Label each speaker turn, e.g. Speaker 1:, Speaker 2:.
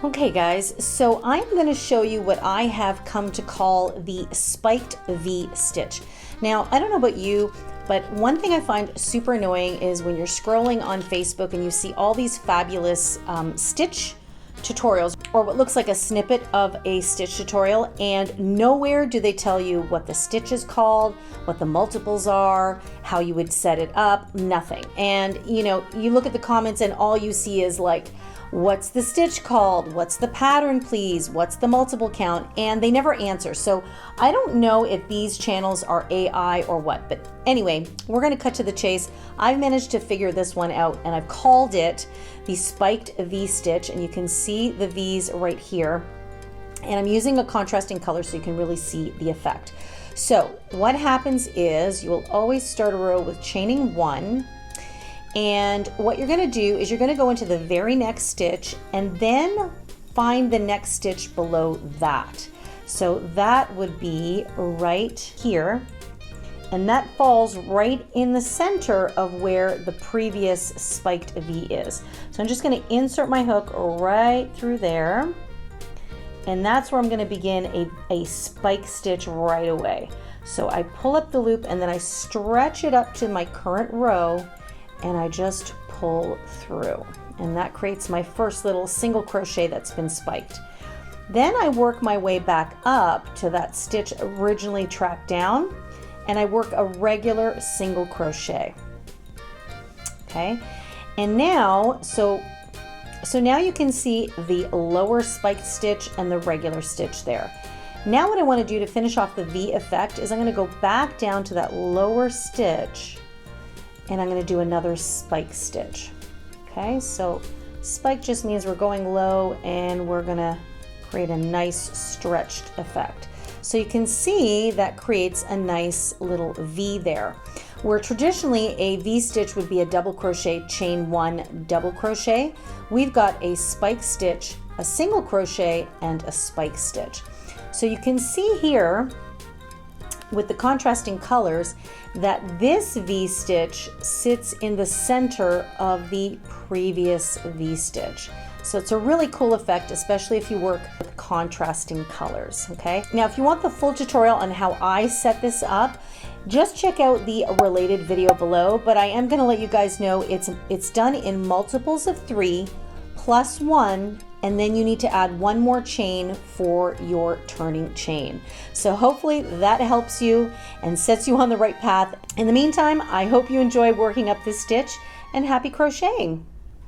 Speaker 1: Okay guys, so I'm going to show you what I have come to call the spiked V stitch. Now, I don't know about you, but one thing I find super annoying is when you're scrolling on Facebook and you see all these fabulous stitch tutorials, or what looks like a snippet of a stitch tutorial, and nowhere do they tell you what the stitch is called, what the multiples are, how you would set it up, nothing. And you know, you look at the comments and all you see is like, what's the stitch called? What's the pattern, please? What's the multiple count? And they never answer. So I don't know if these channels are AI or what, but anyway, we're going to cut to the chase. I've managed to figure this one out, and I've called it the spiked V stitch, and you can see the V's right here. And I'm using a contrasting color so you can really see the effect. So what happens is you will always start a row with chaining 1. And what you're going to do is you're going to go into the very next stitch and then find the next stitch below that. So that would be right here, and that falls right in the center of where the previous spiked V is. So I'm just going to insert my hook right through there, and that's where I'm going to begin a spike stitch right away. So I pull up the loop and then I stretch it up to my current row, and I just pull through, and that creates my first little single crochet that's been spiked. Then I work my way back up to that stitch originally tracked down, and I work a regular single crochet. Okay, and now so now you can see the lower spiked stitch and the regular stitch there. Now what I want to do to finish off the V effect is I'm going to go back down to that lower stitch, and I'm going to do another spike stitch. Okay, so spike just means we're going low and we're going to create a nice stretched effect. So you can see that creates a nice little V there. Where traditionally a V stitch would be a double crochet, chain 1, double crochet, we've got a spike stitch, a single crochet, and a spike stitch. So you can see here with the contrasting colors that this V stitch sits in the center of the previous V stitch. So it's a really cool effect, especially if you work with contrasting colors. Okay, now if you want the full tutorial on how I set this up, just check out the related video below, but I am going to let you guys know it's done in multiples of 3 plus 1, and then you need to add 1 more chain for your turning chain. So hopefully that helps you and sets you on the right path. In the meantime, I hope you enjoy working up this stitch, and happy crocheting.